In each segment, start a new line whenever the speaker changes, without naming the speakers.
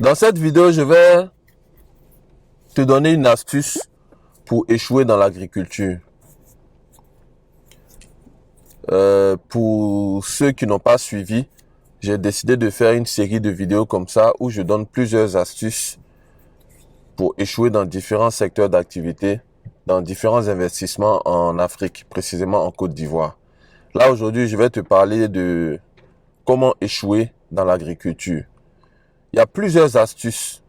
Dans cette vidéo, je vais te donner une astuce pour échouer dans l'agriculture. Pour ceux qui n'ont pas suivi, j'ai décidé de faire une série de vidéos comme ça où je donne plusieurs astuces pour échouer dans différents secteurs d'activité, dans différents investissements en Afrique, précisément en Côte d'Ivoire. Là, aujourd'hui, je vais te parler de comment échouer dans l'agriculture. Il y a plusieurs astuces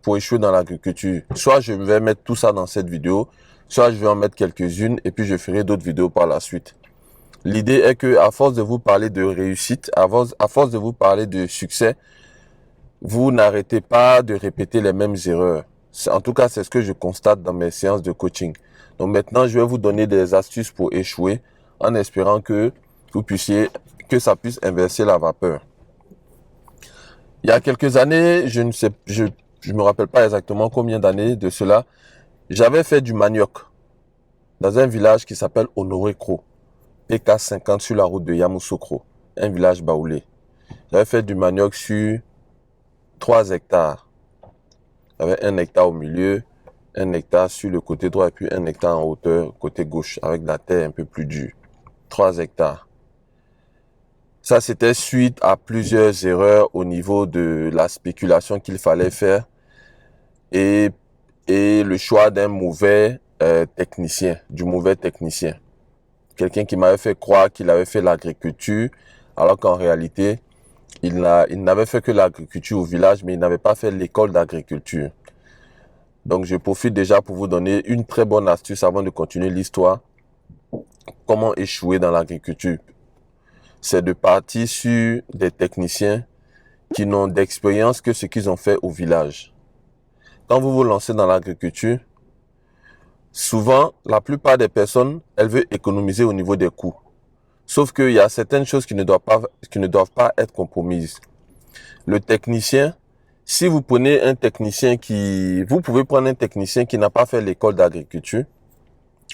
pour échouer dans l'agriculture. Soit je vais mettre tout ça dans cette vidéo, soit je vais en mettre quelques-unes et puis je ferai d'autres vidéos par la suite. L'idée est que, à force de vous parler de réussite, à force de vous parler de succès, vous n'arrêtez pas de répéter les mêmes erreurs. En tout cas, c'est ce que je constate dans mes séances de coaching. Donc maintenant, je vais vous donner des astuces pour échouer en espérant que ça puisse inverser la vapeur. Il y a quelques années, je me rappelle pas exactement combien d'années de cela, j'avais fait du manioc dans un village qui s'appelle Honoré-Cro, PK 50 sur la route de Yamoussoukro, un village baoulé. J'avais fait du manioc sur 3 hectares. Il y avait 1 hectare au milieu, 1 hectare sur le côté droit et puis 1 hectare en hauteur, côté gauche, avec de la terre un peu plus dure. 3 hectares. Ça, c'était suite à plusieurs erreurs au niveau de la spéculation qu'il fallait faire et le choix d'un mauvais technicien, du mauvais technicien. Quelqu'un qui m'avait fait croire qu'il avait fait l'agriculture, alors qu'en réalité, il n'avait fait que l'agriculture au village, mais il n'avait pas fait l'école d'agriculture. Donc, je profite déjà pour vous donner une très bonne astuce avant de continuer l'histoire. Comment échouer dans l'agriculture? C'est de partir sur des techniciens qui n'ont d'expérience que ce qu'ils ont fait au village. Quand vous vous lancez dans l'agriculture, souvent, la plupart des personnes, elles veulent économiser au niveau des coûts. Sauf qu'il y a certaines choses qui ne doivent pas être compromises. Le technicien, si vous prenez un technicien vous pouvez prendre un technicien qui n'a pas fait l'école d'agriculture,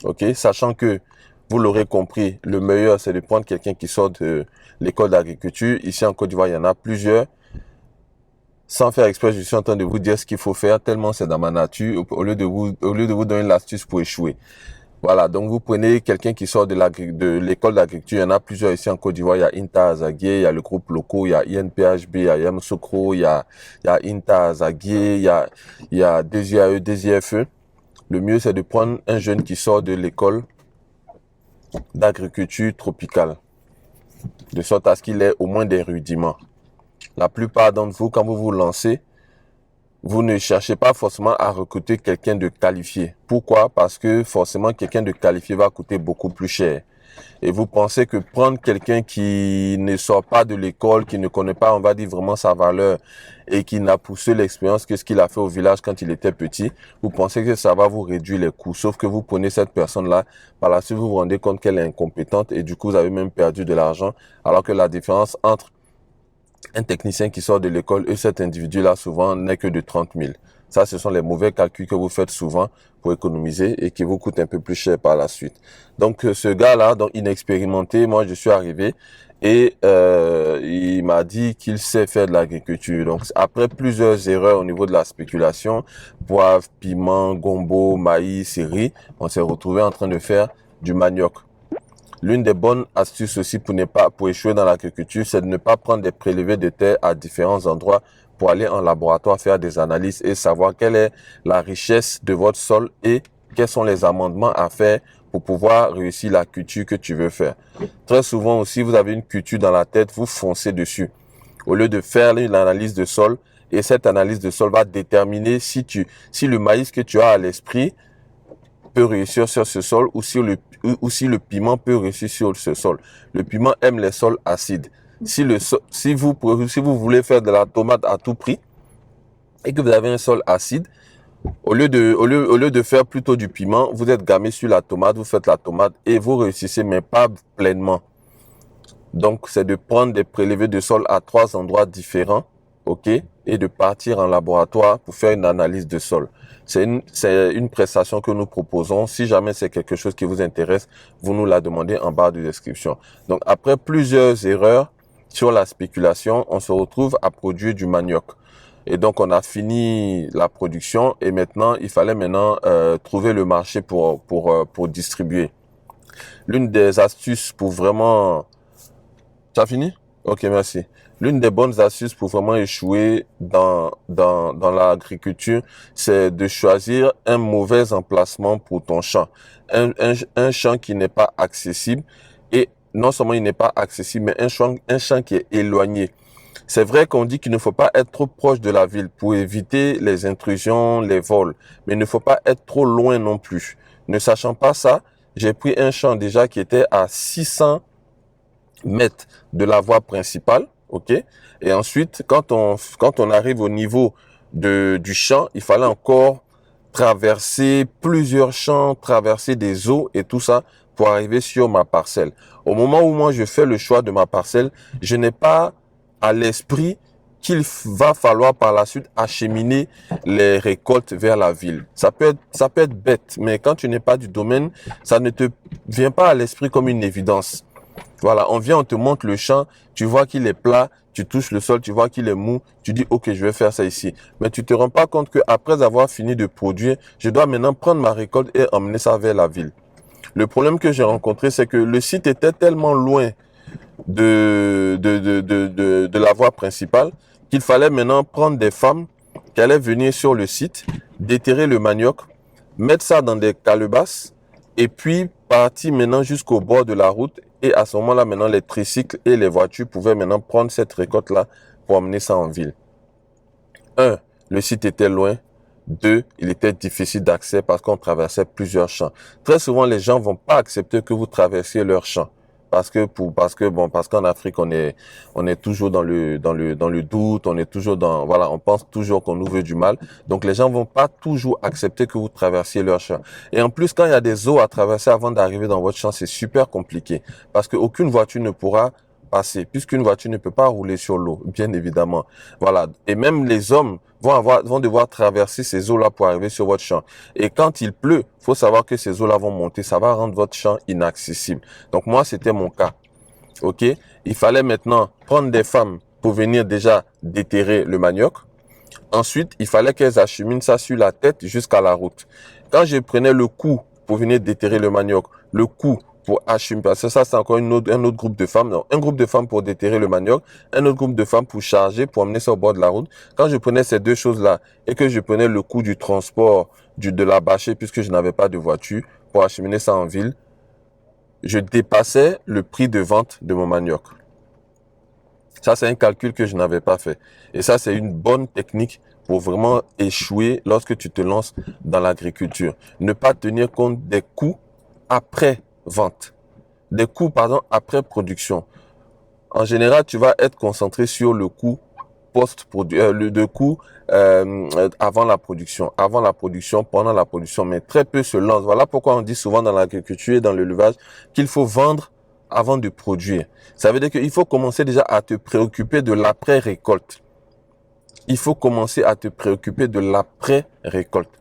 ok, sachant que vous l'aurez compris, le meilleur, c'est de prendre quelqu'un qui sort de l'école d'agriculture. Ici, en Côte d'Ivoire, il y en a plusieurs. Sans faire exprès, je suis en train de vous dire ce qu'il faut faire, tellement c'est dans ma nature, au lieu de vous donner l'astuce pour échouer. Voilà, donc vous prenez quelqu'un qui sort de l'école d'agriculture. Il y en a plusieurs ici en Côte d'Ivoire. Il y a INTA Azaguié, il y a le groupe Loco, il y a INPHB, il y a Yamoussoukro, il y a INTA Azaguié, il y a DGAE, DGFE. Le mieux, c'est de prendre un jeune qui sort de l'école d'agriculture tropicale, de sorte à ce qu'il ait au moins des rudiments. La plupart d'entre vous, quand vous vous lancez, vous ne cherchez pas forcément à recruter quelqu'un de qualifié. Pourquoi? Parce que forcément, quelqu'un de qualifié va coûter beaucoup plus cher. Et vous pensez que prendre quelqu'un qui ne sort pas de l'école, qui ne connaît pas, on va dire, vraiment sa valeur et qui n'a poussé l'expérience que ce qu'il a fait au village quand il était petit, vous pensez que ça va vous réduire les coûts. Sauf que vous prenez cette personne-là, par la suite, vous vous rendez compte qu'elle est incompétente et du coup, vous avez même perdu de l'argent. Alors que la différence entre un technicien qui sort de l'école et cet individu-là, souvent, n'est que de 30 000. Ça, ce sont les mauvais calculs que vous faites souvent pour économiser et qui vous coûtent un peu plus cher par la suite. Donc, ce gars-là, donc inexpérimenté, moi, je suis arrivé et il m'a dit qu'il sait faire de l'agriculture. Donc, après plusieurs erreurs au niveau de la spéculation, poivre, piment, gombo, maïs et riz, on s'est retrouvé en train de faire du manioc. L'une des bonnes astuces aussi pour échouer dans l'agriculture, c'est de ne pas prendre des prélevés de terre à différents endroits pour aller en laboratoire faire des analyses et savoir quelle est la richesse de votre sol et quels sont les amendements à faire pour pouvoir réussir la culture que tu veux faire. Très souvent aussi, vous avez une culture dans la tête, vous foncez dessus. Au lieu de faire une analyse de sol, et cette analyse de sol va déterminer si le maïs que tu as à l'esprit peut réussir sur ce sol ou si le piment peut réussir sur ce sol. Le piment aime les sols acides. Si vous voulez faire de la tomate à tout prix et que vous avez un sol acide, au lieu de faire plutôt du piment, vous êtes gamé sur la tomate, vous faites la tomate et vous réussissez, mais pas pleinement. Donc, c'est de prendre des prélevés de sol à 3 endroits différents, ok, et de partir en laboratoire pour faire une analyse de sol. C'est une prestation que nous proposons. Si jamais c'est quelque chose qui vous intéresse, vous nous la demandez en barre de description. Donc, après plusieurs erreurs sur la spéculation, on se retrouve à produire du manioc. Et donc, on a fini la production et maintenant, il fallait trouver le marché pour distribuer. L'une des astuces pour vraiment... Tu as fini? Ok, merci. L'une des bonnes astuces pour vraiment échouer dans l'agriculture, c'est de choisir un mauvais emplacement pour ton champ. Un champ qui n'est pas accessible et non seulement il n'est pas accessible, mais un champ qui est éloigné. C'est vrai qu'on dit qu'il ne faut pas être trop proche de la ville pour éviter les intrusions, les vols, mais il ne faut pas être trop loin non plus. Ne sachant pas ça, j'ai pris un champ déjà qui était à 600 mètres de la voie principale, ok? Et ensuite, quand on arrive au niveau du champ, il fallait encore traverser plusieurs champs, traverser des eaux et tout ça pour arriver sur ma parcelle. Au moment où moi je fais le choix de ma parcelle, je n'ai pas à l'esprit qu'il va falloir par la suite acheminer les récoltes vers la ville. Ça peut être bête, mais quand tu n'es pas du domaine, ça ne te vient pas à l'esprit comme une évidence. Voilà, on vient, on te montre le champ, tu vois qu'il est plat, tu touches le sol, tu vois qu'il est mou, tu dis ok, je vais faire ça ici. Mais tu te rends pas compte que après avoir fini de produire, je dois maintenant prendre ma récolte et emmener ça vers la ville. Le problème que j'ai rencontré, c'est que le site était tellement loin de la voie principale qu'il fallait maintenant prendre des femmes qui allaient venir sur le site, déterrer le manioc, mettre ça dans des calebasses et puis partir maintenant jusqu'au bord de la route. Et à ce moment-là, maintenant, les tricycles et les voitures pouvaient maintenant prendre cette récolte-là pour emmener ça en ville. 1. Le site était loin. 2. Il était difficile d'accès parce qu'on traversait plusieurs champs. Très souvent, les gens vont pas accepter que vous traversiez leur champ. Parce qu'en Afrique, on est toujours dans le doute, on est toujours on pense toujours qu'on nous veut du mal. Donc, les gens vont pas toujours accepter que vous traversiez leur champ. Et en plus, quand il y a des eaux à traverser avant d'arriver dans votre champ, c'est super compliqué. Parce qu'aucune voiture ne pourra passer, puisqu'une voiture ne peut pas rouler sur l'eau, bien évidemment. Voilà. Et même les hommes vont devoir traverser ces eaux-là pour arriver sur votre champ. Et quand il pleut, faut savoir que ces eaux-là vont monter, ça va rendre votre champ inaccessible. Donc moi, c'était mon cas. Ok? Il fallait maintenant prendre des femmes pour venir déjà déterrer le manioc. Ensuite, il fallait qu'elles acheminent ça sur la tête jusqu'à la route. Quand je prenais le coup pour venir déterrer le manioc, le coup pour acheminer, parce que ça c'est encore un autre groupe de femmes, non, un groupe de femmes pour déterrer le manioc, un autre groupe de femmes pour charger, pour emmener ça au bord de la route. Quand je prenais ces deux choses-là et que je prenais le coût du transport, de la bâcher, puisque je n'avais pas de voiture, pour acheminer ça en ville, je dépassais le prix de vente de mon manioc. Ça, c'est un calcul que je n'avais pas fait. Et ça, c'est une bonne technique pour vraiment échouer lorsque tu te lances dans l'agriculture. Ne pas tenir compte des coûts après vente. Des coûts, après production. En général, tu vas être concentré sur le coût avant la production, pendant la production, mais très peu se lancent. Voilà pourquoi on dit souvent dans l'agriculture et dans l'élevage qu'il faut vendre avant de produire. Ça veut dire qu'il faut commencer déjà à te préoccuper de l'après-récolte. Il faut commencer à te préoccuper de l'après-récolte.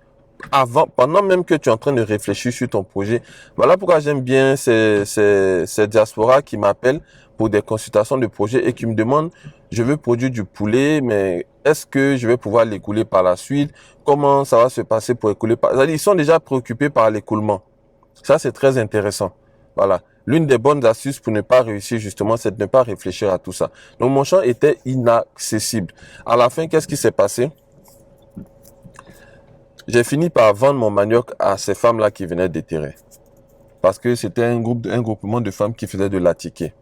Pendant même que tu es en train de réfléchir sur ton projet. Voilà pourquoi j'aime bien ces diasporas qui m'appellent pour des consultations de projet et qui me demandent, je veux produire du poulet, mais est-ce que je vais pouvoir l'écouler par la suite? Comment ça va se passer pour écouler ils sont déjà préoccupés par l'écoulement. Ça, c'est très intéressant. Voilà. L'une des bonnes astuces pour ne pas réussir, justement, c'est de ne pas réfléchir à tout ça. Donc, mon champ était inaccessible. À la fin, qu'est-ce qui s'est passé? J'ai fini par vendre mon manioc à ces femmes-là qui venaient déterrer. Parce que c'était un groupement de femmes qui faisaient de l'attiqué.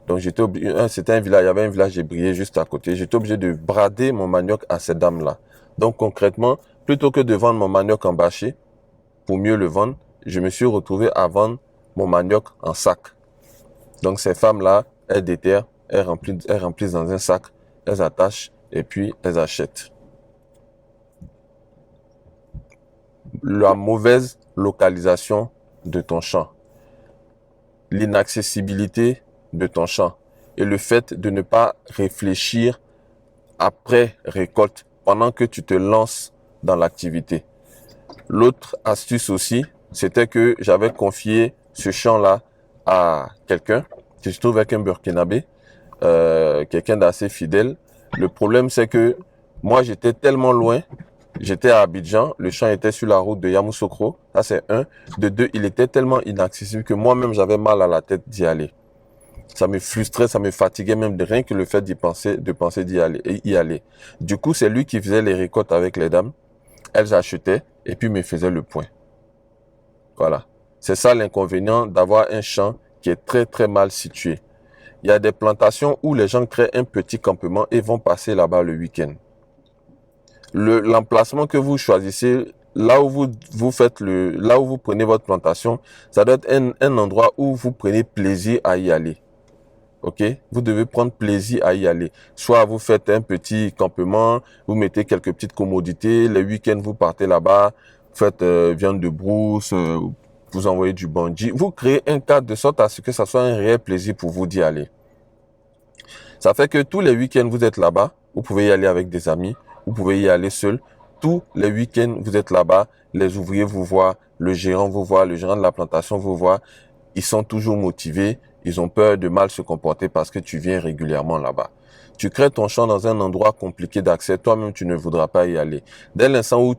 Donc, c'était un village, il y avait un village ébrié juste à côté. J'étais obligé de brader mon manioc à ces dames-là. Donc, concrètement, plutôt que de vendre mon manioc en bâché, pour mieux le vendre, je me suis retrouvé à vendre mon manioc en sac. Donc, ces femmes-là, elles déterrent, elles remplissent dans un sac, elles attachent et puis elles achètent. La mauvaise localisation de ton champ, l'inaccessibilité de ton champ et le fait de ne pas réfléchir après récolte pendant que tu te lances dans l'activité. L'autre astuce aussi, c'était que j'avais confié ce champ-là à quelqu'un qui se trouve avec un Burkinabé, quelqu'un d'assez fidèle. Le problème, c'est que moi, j'étais tellement loin. J'étais à Abidjan, le champ était sur la route de Yamoussoukro. Ça, c'est un. De deux, il était tellement inaccessible que moi-même, j'avais mal à la tête d'y aller. Ça me frustrait, ça me fatiguait même de rien que le fait de penser d'y aller, et y aller. Du coup, c'est lui qui faisait les récoltes avec les dames. Elles achetaient et puis me faisaient le point. Voilà. C'est ça l'inconvénient d'avoir un champ qui est très très mal situé. Il y a des plantations où les gens créent un petit campement et vont passer là-bas le week-end. L'emplacement que vous choisissez, là où là où vous prenez votre plantation, ça doit être un endroit où vous prenez plaisir à y aller. Ok? Vous devez prendre plaisir à y aller. Soit vous faites un petit campement, vous mettez quelques petites commodités, les week-ends vous partez là-bas, faites viande de brousse, vous envoyez du bungee. Vous créez un cadre de sorte à ce que ça soit un réel plaisir pour vous d'y aller. Ça fait que tous les week-ends vous êtes là-bas, vous pouvez y aller avec des amis, vous pouvez y aller seul. Tous les week-ends vous êtes là-bas, les ouvriers vous voient, le gérant vous voit, le gérant de la plantation vous voit. Ils sont toujours motivés, ils ont peur de mal se comporter parce que tu viens régulièrement là-bas. Tu crées ton champ dans un endroit compliqué d'accès, toi-même tu ne voudras pas y aller. Dès l'instant où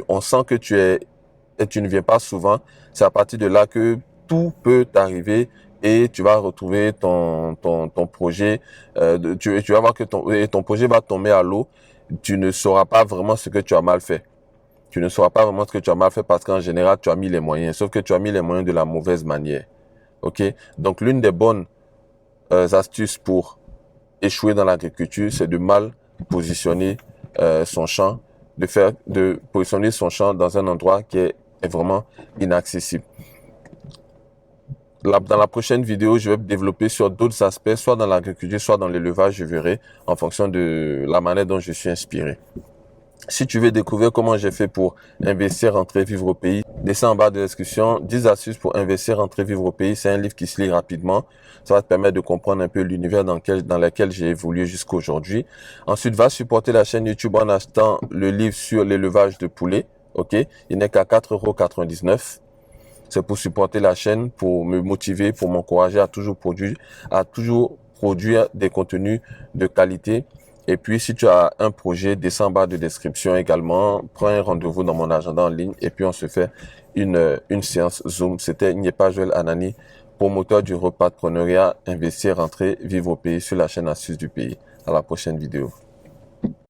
on sent que tu ne viens pas souvent, c'est à partir de là que tout peut t'arriver et tu vas retrouver ton projet, tu vas voir que ton projet va tomber à l'eau. Tu ne sauras pas vraiment ce que tu as mal fait. Tu ne sauras pas vraiment ce que tu as mal fait parce qu'en général, tu as mis les moyens, sauf que tu as mis les moyens de la mauvaise manière. Ok? Donc, l'une des bonnes astuces pour échouer dans l'agriculture, c'est de mal positionner son champ, de positionner son champ dans un endroit qui est vraiment inaccessible. Dans la prochaine vidéo, je vais développer sur d'autres aspects, soit dans l'agriculture, soit dans l'élevage, je verrai, en fonction de la manière dont je suis inspiré. Si tu veux découvrir comment j'ai fait pour investir, rentrer, vivre au pays, descends en bas de la description. 10 astuces pour investir, rentrer, vivre au pays. C'est un livre qui se lit rapidement. Ça va te permettre de comprendre un peu l'univers dans lequel j'ai évolué jusqu'à aujourd'hui. Ensuite, va supporter la chaîne YouTube en achetant le livre sur l'élevage de poulets. Ok? Il n'est qu'à 4,99 €. C'est pour supporter la chaîne, pour me motiver, pour m'encourager à toujours produire des contenus de qualité. Et puis, si tu as un projet, descends en bas de description également. Prends un rendez-vous dans mon agenda en ligne et puis on se fait une séance Zoom. C'était Nyepa Joël Anani, promoteur du repartpreneuriat, investir, rentrer, vivre au pays sur la chaîne Astuces du pays. À la prochaine vidéo.